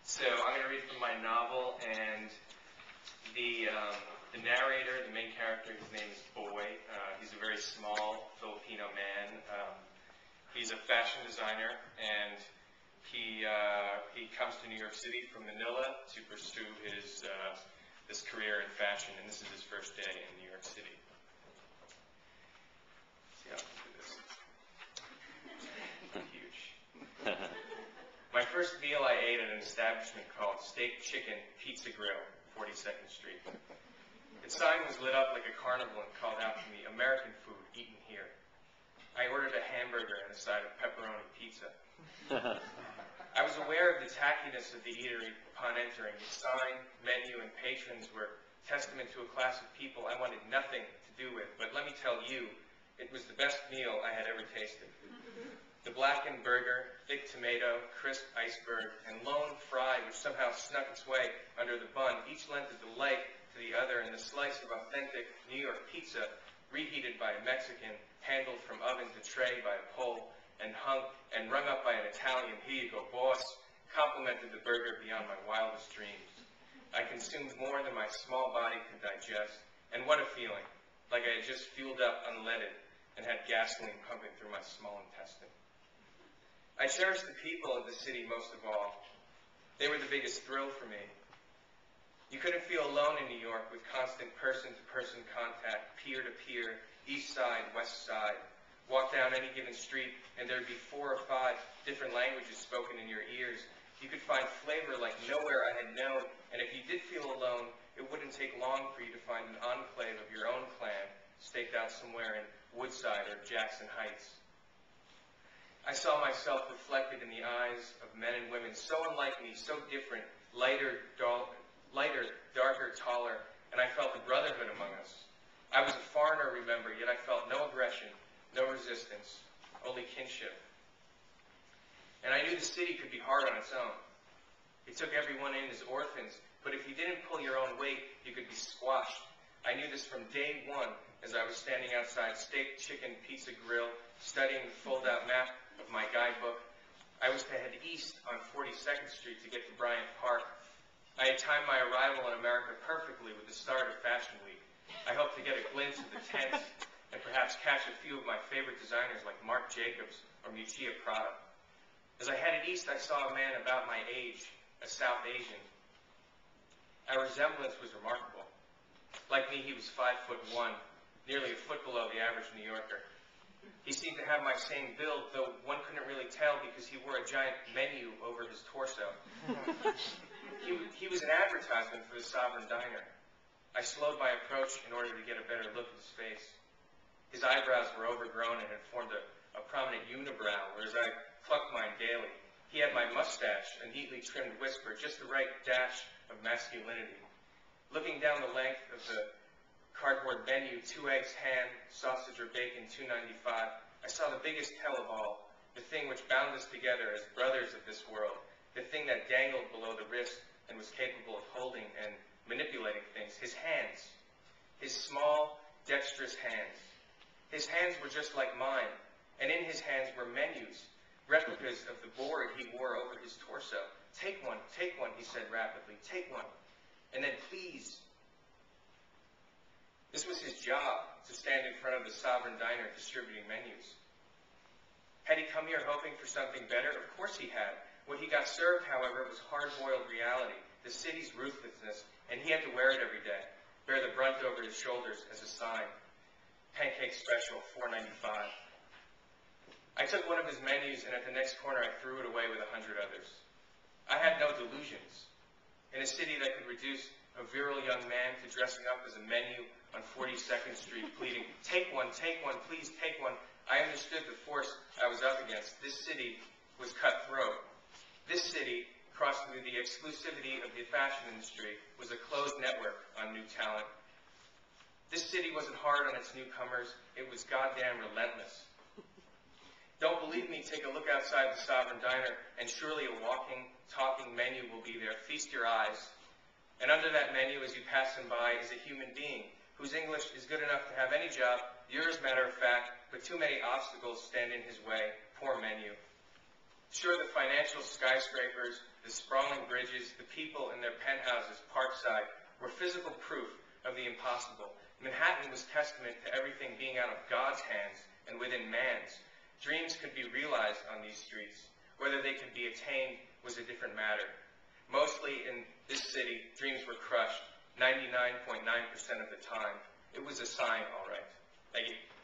So I'm going to read from my novel, and the narrator, the main character, his name is Boy. He's a very small Filipino man. He's a fashion designer, and he comes to New York City from Manila to pursue his this career in fashion, and this is his first day in New York City. See how I can do this. Huge. My first meal I ate at an establishment called Steak Chicken Pizza Grill, 42nd Street. Its sign was lit up like a carnival and called out to me, "American food, eaten here." I ordered a hamburger and a side of pepperoni pizza. I was aware of the tackiness of the eatery upon entering. Its sign, menu, and patrons were testament to a class of people I wanted nothing to do with, but let me tell you, it was the best meal I had ever tasted. The blackened burger, thick tomato, crisp iceberg, and lone fry, which somehow snuck its way under the bun, each lent a delight to the other, and the slice of authentic New York pizza, reheated by a Mexican, handled from oven to tray by a Pole, and hung and rung up by an Italian, "Here you go, boss," complimented the burger beyond my wildest dreams. I consumed more than my small body could digest, and what a feeling, like I had just fueled up unleaded and had gasoline pumping through my small intestine. I cherished the people of the city most of all. They were the biggest thrill for me. You couldn't feel alone in New York with constant person-to-person contact, peer-to-peer, east side, west side. Walk down any given street, and there'd be 4 or 5 different languages spoken in your ears. You could find flavor like nowhere I had known, and if you did feel alone, it wouldn't take long for you to find an enclave of your own clan, staked out somewhere in Woodside or Jackson Heights. I saw myself reflected in the eyes of men and women so unlike me, so different, lighter, darker, taller, and I felt a brotherhood among us. I was a foreigner, remember, yet I felt no aggression, no resistance, only kinship. And I knew the city could be hard on its own. It took everyone in as orphans, but if you didn't pull your own weight, you could be squashed. I knew this from day one as I was standing outside Steak Chicken Pizza Grill, studying the fold-out map of my guidebook. I was to head east on 42nd Street to get to Bryant Park. I had timed my arrival in America perfectly with the start of Fashion Week. I hoped to get a glimpse of the tents and perhaps catch a few of my favorite designers like Marc Jacobs or Miuccia Prada. As I headed east, I saw a man about my age, a South Asian. Our resemblance was remarkable. Like me, he was 5'1", nearly a foot below the average New Yorker. He seemed to have my same build, though one couldn't really tell because he wore a giant menu over his torso. He was an advertisement for the Sovereign Diner. I slowed my approach in order to get a better look at his face. His eyebrows were overgrown and had formed a prominent unibrow, whereas I plucked mine daily. He had my mustache, a neatly trimmed whisper, just the right dash of masculinity. Looking down the length of the cardboard menu, 2 eggs, ham, sausage or bacon, $2.95, I saw the biggest tell of all, the thing which bound us together as brothers of this world, the thing that dangled below the wrist and was capable of holding and manipulating things, his hands, his small, dexterous hands. His hands were just like mine, and in his hands were menus, replicas of the board he wore over his torso. Take one, he said rapidly, take one, and then please. This was his job, to stand in front of the Sovereign Diner distributing menus. Had he come here hoping for something better? Of course he had. What he got served, however, was hard-boiled reality, the city's ruthlessness, and he had to wear it every day, bear the brunt over his shoulders as a sign. Pancake special, $4.95. I took one of his menus, and at the next corner I threw it away with 100 others. I had no delusions. In a city that could reduce a virile young man to dressing up as a menu on 42nd Street, pleading, take one, please take one, I understood the force I was up against. This city was cutthroat. This city, crossing through the exclusivity of the fashion industry, was a closed network on new talent. This city wasn't hard on its newcomers, it was goddamn relentless. Don't believe me, take a look outside the Sovereign Diner, and surely a walking, talking menu will be there. Feast your eyes. And under that menu, as you pass him by, is a human being whose English is good enough to have any job, yours matter of fact, but too many obstacles stand in his way. Poor menu. Sure, the financial skyscrapers, the sprawling bridges, the people in their penthouses parkside were physical proof of the impossible. Manhattan was testament to everything being out of God's hands and within man's. Dreams could be realized on these streets. Whether they could be attained was a different matter. Mostly in this city, dreams were crushed 99.9% of the time. It was a sign, all right. Thank you.